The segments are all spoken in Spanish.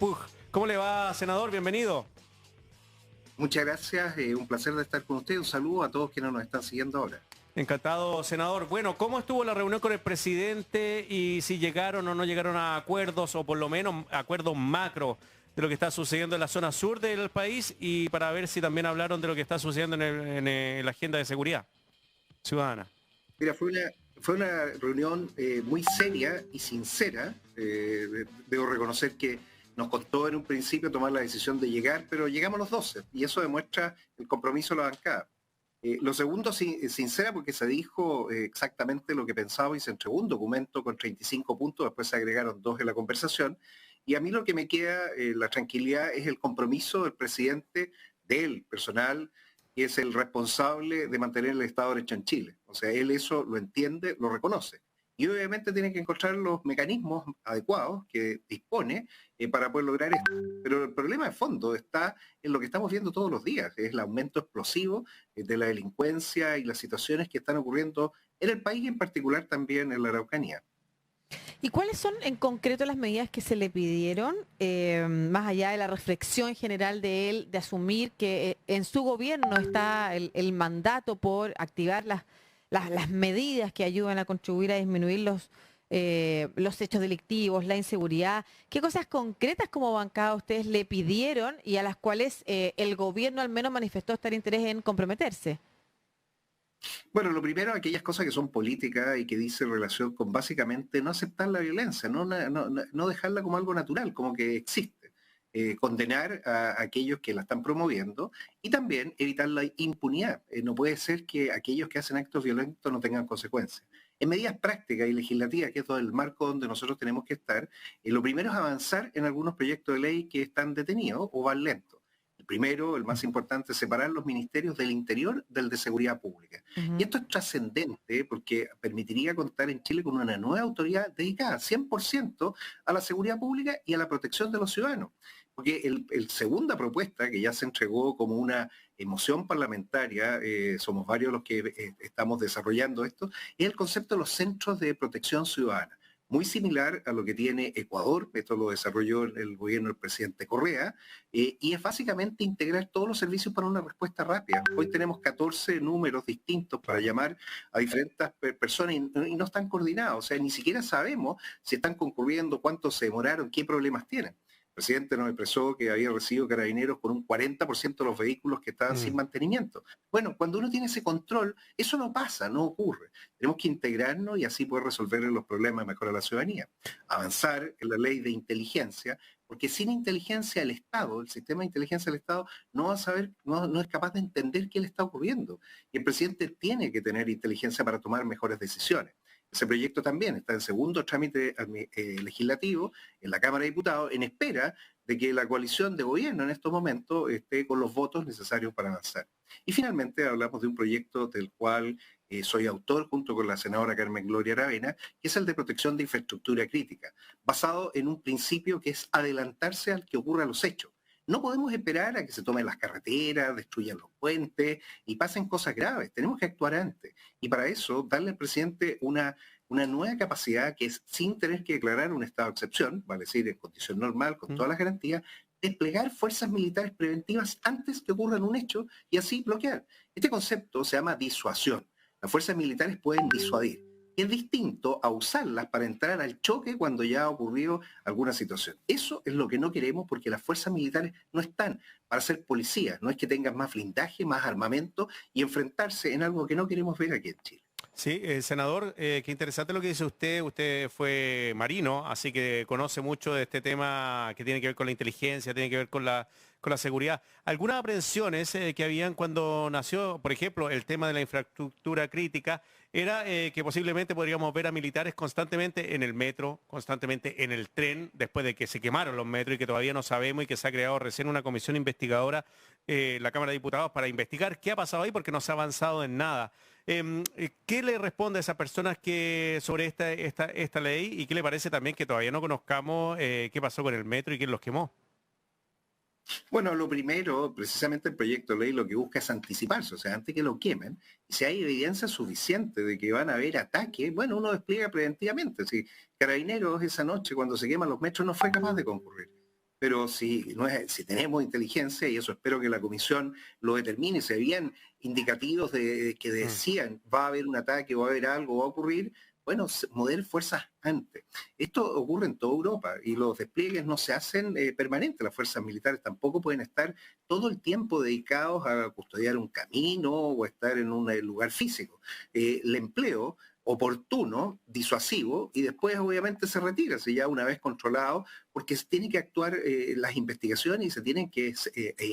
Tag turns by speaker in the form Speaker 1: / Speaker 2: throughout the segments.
Speaker 1: Puig. ¿Cómo le va, senador? Bienvenido.
Speaker 2: Muchas gracias, un placer de estar con usted. Un saludo a todos quienes nos están siguiendo ahora.
Speaker 1: Encantado, senador. Bueno, ¿cómo estuvo la reunión con el presidente y si llegaron o no llegaron a acuerdos o por lo menos acuerdos macro de lo que está sucediendo en la zona sur del país y para ver si también hablaron de lo que está sucediendo en la agenda de seguridad ciudadana?
Speaker 2: Mira, fue una reunión muy seria y sincera. Debo reconocer que nos costó en un principio tomar la decisión de llegar, pero llegamos los 12 y eso demuestra el compromiso de la bancada. Lo segundo, sincera, porque se dijo exactamente lo que pensaba y se entregó un documento con 35 puntos, después se agregaron 2 en la conversación. Y a mí lo que me queda, la tranquilidad, es el compromiso del presidente, del personal, que es el responsable de mantener el Estado de Derecho en Chile. O sea, él eso lo entiende, lo reconoce. Y obviamente tiene que encontrar los mecanismos adecuados que dispone para poder lograr esto. Pero el problema de fondo está en lo que estamos viendo todos los días, que es el aumento explosivo de la delincuencia y las situaciones que están ocurriendo en el país y en particular también en la Araucanía.
Speaker 3: ¿Y cuáles son en concreto las medidas que se le pidieron, más allá de la reflexión general de él, de asumir que en su gobierno está el mandato por activar las medidas que ayudan a contribuir a disminuir los hechos delictivos, la inseguridad? ¿Qué cosas concretas como bancada ustedes le pidieron y a las cuales el gobierno al menos manifestó estar interés en comprometerse?
Speaker 2: Bueno, lo primero, aquellas cosas que son políticas y que dicen relación con básicamente no aceptar la violencia, no dejarla como algo natural, como que existe. Condenar a aquellos que la están promoviendo y también evitar la impunidad. No puede ser que aquellos que hacen actos violentos no tengan consecuencias. En medidas prácticas y legislativas, que es todo el marco donde nosotros tenemos que estar, lo primero es avanzar en algunos proyectos de ley que están detenidos o van lentos. El primero, el más importante, es separar los ministerios del Interior del de Seguridad Pública. Y
Speaker 3: Ujú.
Speaker 2: esto es trascendente porque permitiría contar en Chile con una nueva autoridad dedicada 100% a la seguridad pública y a la protección de los ciudadanos. Porque el segunda propuesta, que ya se entregó como una moción parlamentaria, somos varios los que estamos desarrollando esto, es el concepto de los centros de protección ciudadana. Muy similar a lo que tiene Ecuador, esto lo desarrolló el gobierno del presidente Correa, y es básicamente integrar todos los servicios para una respuesta rápida. Hoy tenemos 14 números distintos para
Speaker 1: Claro.
Speaker 2: llamar a diferentes personas y no están coordinados, o sea, ni siquiera sabemos si están concurriendo, cuántos se demoraron, qué problemas tienen. El presidente nos expresó que había recibido carabineros por un 40% de los vehículos que estaban sin
Speaker 1: Mm.
Speaker 2: mantenimiento. Bueno, cuando uno tiene ese control, eso no pasa, no ocurre. Tenemos que integrarnos y así poder resolver los problemas y mejorar la ciudadanía. Avanzar en la ley de inteligencia, porque sin inteligencia el Estado, el sistema de inteligencia del Estado, no va a saber, no es capaz de entender qué le está ocurriendo. Y el presidente tiene que tener inteligencia para tomar mejores decisiones. Ese proyecto también está en segundo trámite legislativo en la Cámara de Diputados, en espera de que la coalición de gobierno en estos momentos esté con los votos necesarios para avanzar. Y finalmente hablamos de un proyecto del cual soy autor junto con la senadora Carmen Gloria Aravena, que es el de protección de infraestructura crítica, basado en un principio que es adelantarse al que ocurra los hechos. No podemos esperar a que se tomen las carreteras, destruyan los puentes y pasen cosas graves. Tenemos que actuar antes. Y para eso, darle al presidente una nueva capacidad que es, sin tener que declarar un estado de excepción, vale decir, en condición normal, con
Speaker 1: Mm.
Speaker 2: todas las garantías, desplegar fuerzas militares preventivas antes que ocurra un hecho y así bloquear. Este concepto se llama disuasión. Las fuerzas militares pueden disuadir. Y es distinto a usarlas para entrar al choque cuando ya ha ocurrido alguna situación. Eso es lo que no queremos porque las fuerzas militares no están para ser policías, no es que tengan más blindaje, más armamento y enfrentarse en algo que no queremos ver aquí en Chile.
Speaker 1: Sí, senador, qué interesante lo que dice usted. Usted fue marino, así que conoce mucho de este tema que tiene que ver con la inteligencia, tiene que ver con la seguridad. Algunas aprensiones que habían cuando nació, por ejemplo, el tema de la infraestructura crítica, era que posiblemente podríamos ver a militares constantemente en el metro, constantemente en el tren, después de que se quemaron los metros y que todavía no sabemos y que se ha creado recién una comisión investigadora, la Cámara de Diputados, para investigar qué ha pasado ahí porque no se ha avanzado en nada. ¿Qué le responde a esas personas que sobre esta ley y qué le parece también que todavía no conozcamos qué pasó con el metro y quién los quemó?
Speaker 2: Bueno, lo primero, precisamente el proyecto de ley lo que busca es anticiparse, o sea, antes que lo quemen, y si hay evidencia suficiente de que van a haber ataques, bueno, uno despliega preventivamente. Si Carabineros esa noche cuando se queman los metros no fue capaz de concurrir. pero si, no es, si tenemos inteligencia, y eso espero que la comisión lo determine, si habían indicativos que
Speaker 1: Mm.
Speaker 2: decían va a haber un ataque, va a haber algo, va a ocurrir, bueno, mover fuerzas antes. Esto ocurre en toda Europa y los despliegues no se hacen permanentes. Las fuerzas militares tampoco pueden estar todo el tiempo dedicados a custodiar un camino o estar en un lugar físico. El empleo oportuno, disuasivo, y después obviamente se retira, si ya una vez controlado, porque se tienen que actuar las investigaciones y se tienen que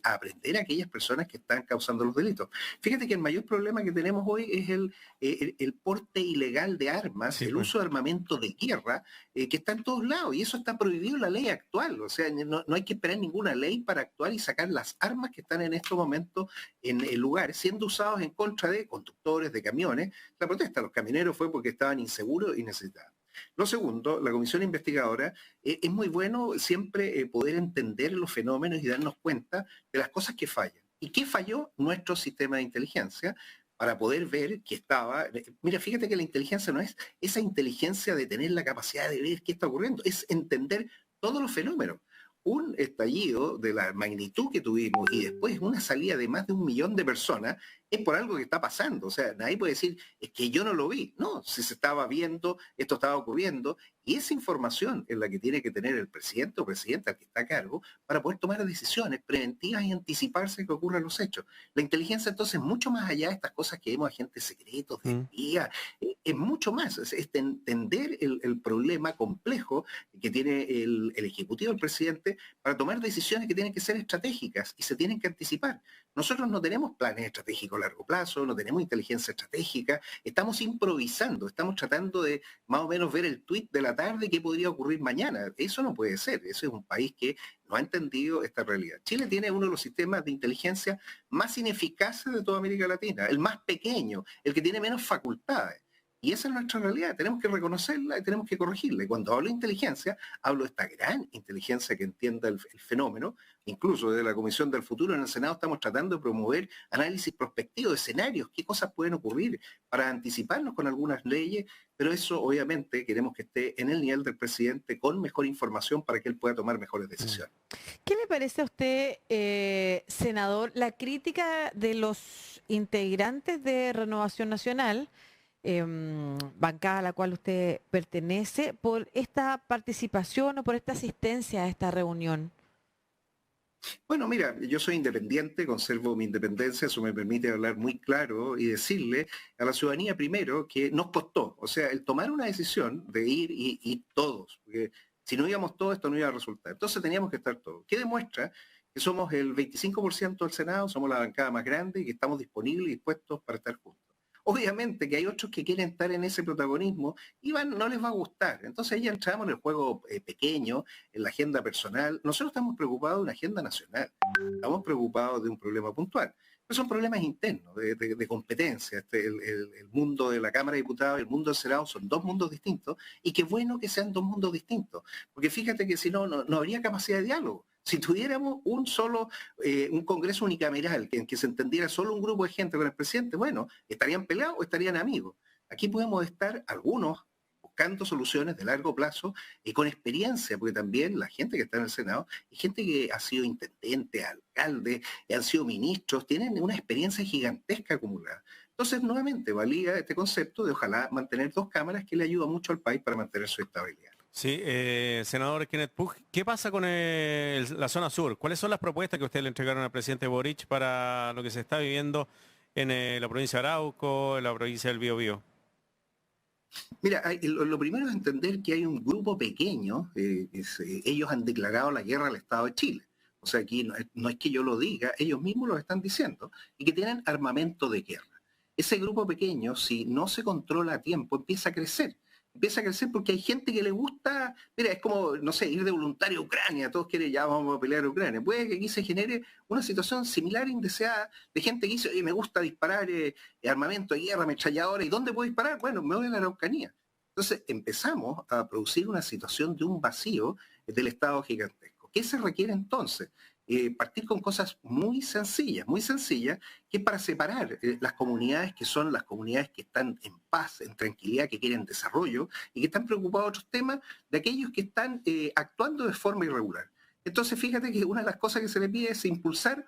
Speaker 2: aprender a aquellas personas que están causando los delitos. Fíjate que el mayor problema que tenemos hoy es el porte ilegal de armas,
Speaker 1: Sí,
Speaker 2: el
Speaker 1: pues.
Speaker 2: uso de armamento de guerra, que está en todos lados, y eso está prohibido en la ley actual. O sea, no hay que esperar ninguna ley para actuar y sacar las armas que están en estos momentos en el lugar, siendo usados en contra de conductores de camiones. La protesta de los camioneros fue porque estaban inseguros y necesitaban. Lo segundo, la comisión investigadora, es muy bueno siempre poder entender los fenómenos y darnos cuenta de las cosas que fallan. ¿Y qué falló nuestro sistema de inteligencia? Para poder ver que estaba... Mira, fíjate que la inteligencia no es esa inteligencia de tener la capacidad de ver qué está ocurriendo, es entender todos los fenómenos. Un estallido de la magnitud que tuvimos y después una salida de más de 1 millón de personas es por algo que está pasando. O sea, nadie puede decir, es que yo no lo vi. No, si se estaba viendo, esto estaba ocurriendo. Y esa información es la que tiene que tener el presidente o presidenta que está a cargo para poder tomar decisiones preventivas y anticiparse que ocurran los hechos. La inteligencia entonces mucho más allá de estas cosas que vemos agentes secretos, de
Speaker 1: Mm.
Speaker 2: espía, es mucho más, es entender el problema complejo que tiene el Ejecutivo, el presidente, para tomar decisiones que tienen que ser estratégicas y se tienen que anticipar. Nosotros no tenemos planes estratégicos a largo plazo, no tenemos inteligencia estratégica, estamos improvisando, estamos tratando de más o menos ver el tuit de la tarde qué podría ocurrir mañana. Eso no puede ser, eso es un país que no ha entendido esta realidad. Chile tiene uno de los sistemas de inteligencia más ineficaces de toda América Latina, el más pequeño, el que tiene menos facultades. Y esa es nuestra realidad, tenemos que reconocerla y tenemos que corregirla. Y cuando hablo de inteligencia, hablo de esta gran inteligencia que entienda el fenómeno. Incluso desde la Comisión del Futuro en el Senado estamos tratando de promover análisis prospectivo de escenarios, qué cosas pueden ocurrir para anticiparnos con algunas leyes, pero eso obviamente queremos que esté en el nivel del presidente con mejor información para que él pueda tomar mejores
Speaker 1: Mm.
Speaker 2: decisiones.
Speaker 3: ¿Qué le parece a usted, senador, la crítica de los integrantes de Renovación Nacional, bancada a la cual usted pertenece, por esta participación o por esta asistencia a esta reunión?
Speaker 2: Bueno, mira, yo soy independiente, conservo mi independencia, eso me permite hablar muy claro y decirle a la ciudadanía primero que nos costó, o sea, el tomar una decisión de ir y todos, porque si no íbamos todos esto no iba a resultar. Entonces teníamos que estar todos. ¿Qué demuestra? Que somos el 25% del Senado, somos la bancada más grande y que estamos disponibles y dispuestos para estar juntos. Obviamente que hay otros que quieren estar en ese protagonismo y no les va a gustar. Entonces ya entramos en el juego pequeño, en la agenda personal. Nosotros estamos preocupados de una agenda nacional, estamos preocupados de un problema puntual. Pero son problemas internos, de competencia. El mundo de la Cámara de Diputados y el mundo del Senado son dos mundos distintos y qué bueno que sean dos mundos distintos, porque fíjate que si no habría capacidad de diálogo. Si tuviéramos un Congreso unicameral en que se entendiera solo un grupo de gente con el presidente, bueno, estarían peleados o estarían amigos. Aquí podemos estar algunos buscando soluciones de largo plazo y con experiencia, porque también la gente que está en el Senado y gente que ha sido intendente, alcalde, han sido ministros, tienen una experiencia gigantesca acumulada. Entonces, nuevamente, valía este concepto de ojalá mantener dos cámaras que le ayuda mucho al país para mantener su estabilidad.
Speaker 1: Sí, senador Kenneth Pugh, ¿qué pasa con la zona sur? ¿Cuáles son las propuestas que ustedes le entregaron al presidente Boric para lo que se está viviendo en la provincia de Arauco, en la provincia del Biobío?
Speaker 2: Mira, lo primero es entender que hay un grupo pequeño, ellos han declarado la guerra al Estado de Chile. O sea, aquí no es que yo lo diga, ellos mismos lo están diciendo, y que tienen armamento de guerra. Ese grupo pequeño, si no se controla a tiempo, empieza a crecer. Empieza a crecer porque hay gente que le gusta, mira, es como, no sé, ir de voluntario a Ucrania, todos quieren, ya vamos a pelear a Ucrania. Puede que aquí se genere una situación similar, indeseada, de gente que dice, oye, me gusta disparar armamento de guerra, ametralladora, ¿y dónde puedo disparar? Bueno, me voy a la Araucanía. Entonces empezamos a producir una situación de un vacío del Estado gigantesco. ¿Qué se requiere entonces? Partir con cosas muy sencillas, que es para separar las comunidades que son las comunidades que están en paz, en tranquilidad, que quieren desarrollo y que están preocupados de otros temas, de aquellos que están actuando de forma irregular. Entonces, fíjate que una de las cosas que se le pide es impulsar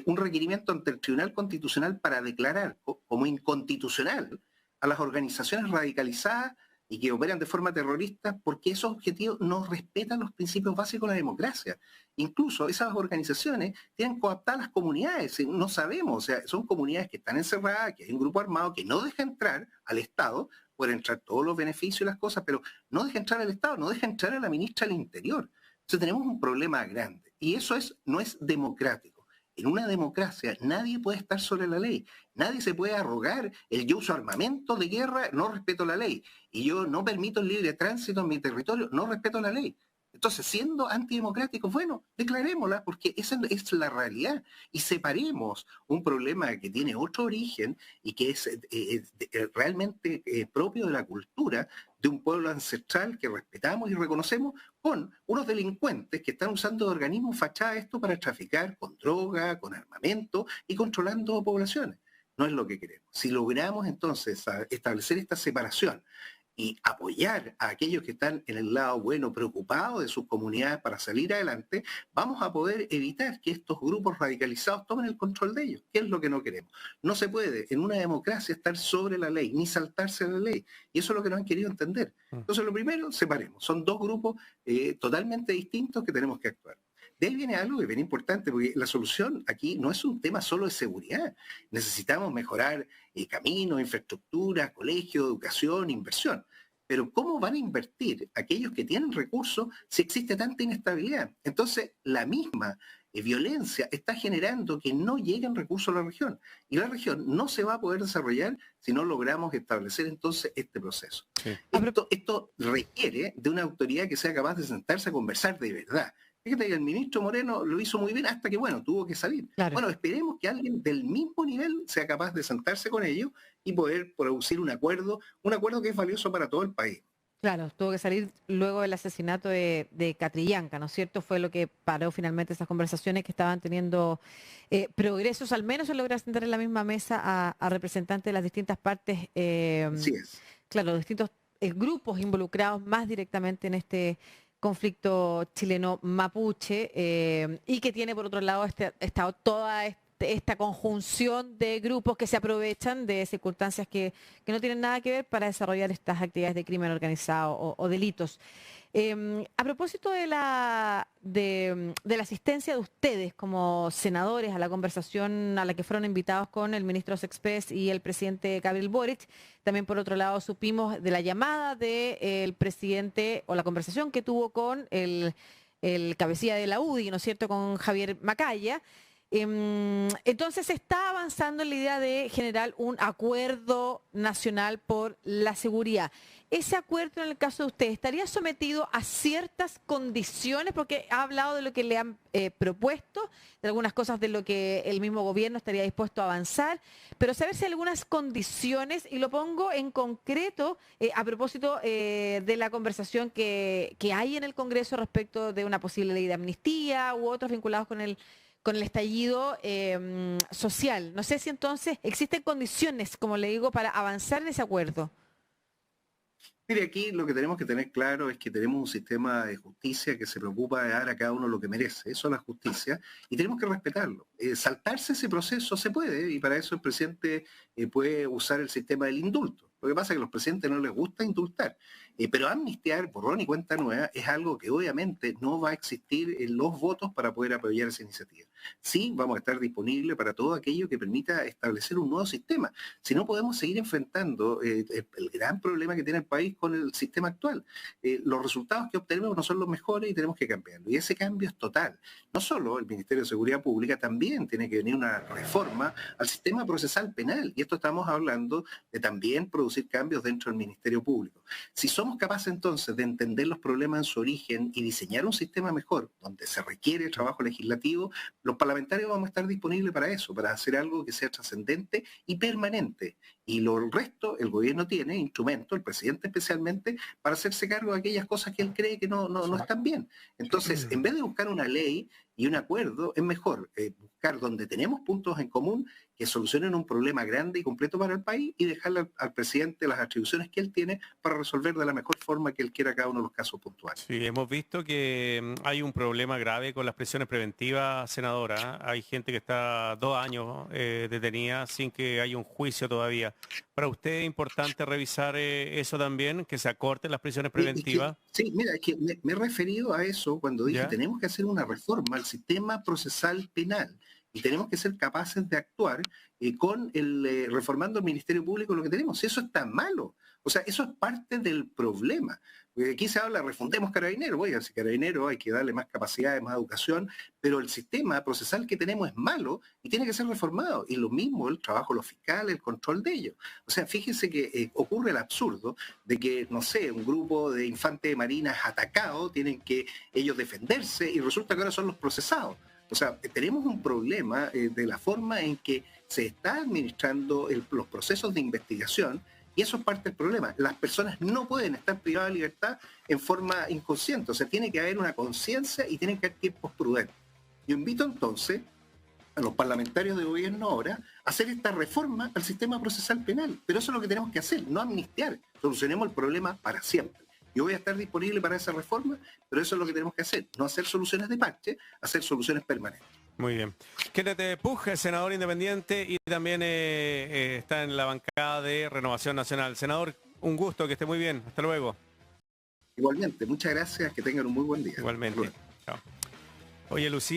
Speaker 2: un requerimiento ante el Tribunal Constitucional para declarar como inconstitucional a las organizaciones radicalizadas y que operan de forma terrorista, porque esos objetivos no respetan los principios básicos de la democracia. Incluso esas organizaciones tienen coaptadas las comunidades, no sabemos, o sea, son comunidades que están encerradas, que hay un grupo armado que no deja entrar al Estado, pueden entrar todos los beneficios y las cosas, pero no deja entrar al Estado, no deja entrar a la ministra del Interior. Entonces tenemos un problema grande y eso no es democrático. En una democracia nadie puede estar sobre la ley, nadie se puede arrogar el yo uso armamento de guerra, no respeto la ley, y yo no permito el libre tránsito en mi territorio, no respeto la ley. Entonces, siendo antidemocráticos, bueno, declarémosla, porque esa es la realidad. Y separemos un problema que tiene otro origen y que es realmente propio de la cultura de un pueblo ancestral que respetamos y reconocemos, con unos delincuentes que están usando organismos fachada esto para traficar con droga, con armamento y controlando poblaciones. No es lo que queremos. Si logramos entonces establecer esta separación y apoyar a aquellos que están en el lado bueno, preocupados de sus comunidades para salir adelante, vamos a poder evitar que estos grupos radicalizados tomen el control de ellos, que es lo que no queremos. No se puede en una democracia estar sobre la ley, ni saltarse la ley, y eso es lo que no han querido entender. Entonces, lo primero, separemos. Son dos grupos totalmente distintos que tenemos que actuar. De ahí viene algo que es bien importante, porque la solución aquí no es un tema solo de seguridad. Necesitamos mejorar caminos, infraestructura, colegios, educación, inversión. Pero ¿cómo van a invertir aquellos que tienen recursos si existe tanta inestabilidad? Entonces, la misma violencia está generando que no lleguen recursos a la región. Y la región no se va a poder desarrollar si no logramos establecer entonces este proceso. Sí. Esto requiere de una autoridad que sea capaz de sentarse a conversar de verdad. Fíjate que el ministro Moreno lo hizo muy bien hasta que, bueno, tuvo que salir. Claro. Bueno, esperemos que alguien del mismo nivel sea capaz de sentarse con ellos y poder producir un acuerdo que es valioso para todo el país.
Speaker 3: Claro, tuvo que salir luego del asesinato de Catrillanca, ¿no es cierto? Fue lo que paró finalmente esas conversaciones que estaban teniendo progresos, al menos en lograr sentar en la misma mesa a representantes de las distintas partes.
Speaker 2: Así es.
Speaker 3: Claro, distintos grupos involucrados más directamente en este conflicto chileno-mapuche y que tiene por otro lado toda esta conjunción de grupos que se aprovechan de circunstancias que no tienen nada que ver para desarrollar estas actividades de crimen organizado o delitos. A propósito de la asistencia de ustedes como senadores a la conversación a la que fueron invitados con el ministro Sexpress y el presidente Gabriel Boric, también por otro lado supimos de la llamada del presidente o la conversación que tuvo con el cabecilla de la UDI, ¿no es cierto?, con Javier Macaya. Entonces se está avanzando en la idea de generar un acuerdo nacional por la seguridad. Ese acuerdo, en el caso de usted, ¿estaría sometido a ciertas condiciones? Porque ha hablado de lo que le han propuesto, de algunas cosas de lo que el mismo gobierno estaría dispuesto a avanzar, pero saber si hay algunas condiciones, y lo pongo en concreto a propósito de la conversación que hay en el Congreso respecto de una posible ley de amnistía u otros vinculados con el estallido social. No sé si entonces existen condiciones, como le digo, para avanzar en ese acuerdo.
Speaker 2: Mire, aquí lo que tenemos que tener claro es que tenemos un sistema de justicia que se preocupa de dar a cada uno lo que merece. Eso es la justicia y tenemos que respetarlo. Saltarse ese proceso se puede y para eso el presidente puede usar el sistema del indulto. Lo que pasa es que a los presidentes no les gusta indultar. Pero amnistiar, borrón y cuenta nueva, es algo que obviamente no va a existir en los votos para poder apoyar esa iniciativa. Sí, vamos a estar disponibles para todo aquello que permita establecer un nuevo sistema. Si no, podemos seguir enfrentando el gran problema que tiene el país con el sistema actual. Los resultados que obtenemos no son los mejores y tenemos que cambiarlo. Y ese cambio es total. No solo el Ministerio de Seguridad Pública, también tiene que venir una reforma al sistema procesal penal. Y esto estamos hablando de también producir cambios dentro del Ministerio Público. Si somos capaces entonces de entender los problemas en su origen y diseñar un sistema mejor, donde se requiere trabajo legislativo, los parlamentarios vamos a estar disponibles para eso, para hacer algo que sea trascendente y permanente. Y el resto, el gobierno tiene instrumentos, el presidente especialmente, para hacerse cargo de aquellas cosas que él cree que no están bien. Entonces, en vez de buscar una ley y un acuerdo, es mejor buscar donde tenemos puntos en común que solucionen un problema grande y completo para el país y dejarle al presidente las atribuciones que él tiene para resolver de la mejor forma que él quiera cada uno de los casos puntuales.
Speaker 1: Sí, hemos visto que hay un problema grave con las prisiones preventivas, senadora. Hay gente que está 2 años detenida sin que haya un juicio todavía. ¿Para usted es importante revisar eso también, que se acorten las prisiones preventivas?
Speaker 2: Sí, mira, es que me he referido a eso cuando dije
Speaker 1: ¿Ya?
Speaker 2: tenemos que hacer una reforma al sistema procesal penal y tenemos que ser capaces de actuar reformando el Ministerio Público lo que tenemos. Si eso está malo, o sea, eso es parte del problema. Porque aquí se habla, refundemos Carabineros, oiga, si Carabineros hay que darle más capacidades, más educación, pero el sistema procesal que tenemos es malo y tiene que ser reformado. Y lo mismo el trabajo de los fiscales, el control de ellos. O sea, fíjense que ocurre el absurdo de que, no sé, un grupo de infantes de marina es atacado, tienen que ellos defenderse y resulta que ahora son los procesados. O sea, tenemos un problema de la forma en que se está administrando los procesos de investigación y eso es parte del problema. Las personas no pueden estar privadas de libertad en forma inconsciente. O sea, tiene que haber una conciencia y tienen que haber tiempos prudentes. Yo invito entonces a los parlamentarios de gobierno ahora a hacer esta reforma al sistema procesal penal. Pero eso es lo que tenemos que hacer, no amnistiar. Solucionemos el problema para siempre. Yo voy a estar disponible para esa reforma, pero eso es lo que tenemos que hacer. No hacer soluciones de parche, hacer soluciones permanentes.
Speaker 1: Muy bien. Kenneth Puig, senador independiente y también está en la bancada de Renovación Nacional. Senador, un gusto, que esté muy bien. Hasta luego.
Speaker 2: Igualmente, muchas gracias, que tengan un muy buen día.
Speaker 1: Igualmente. Chao. Oye, Lucía.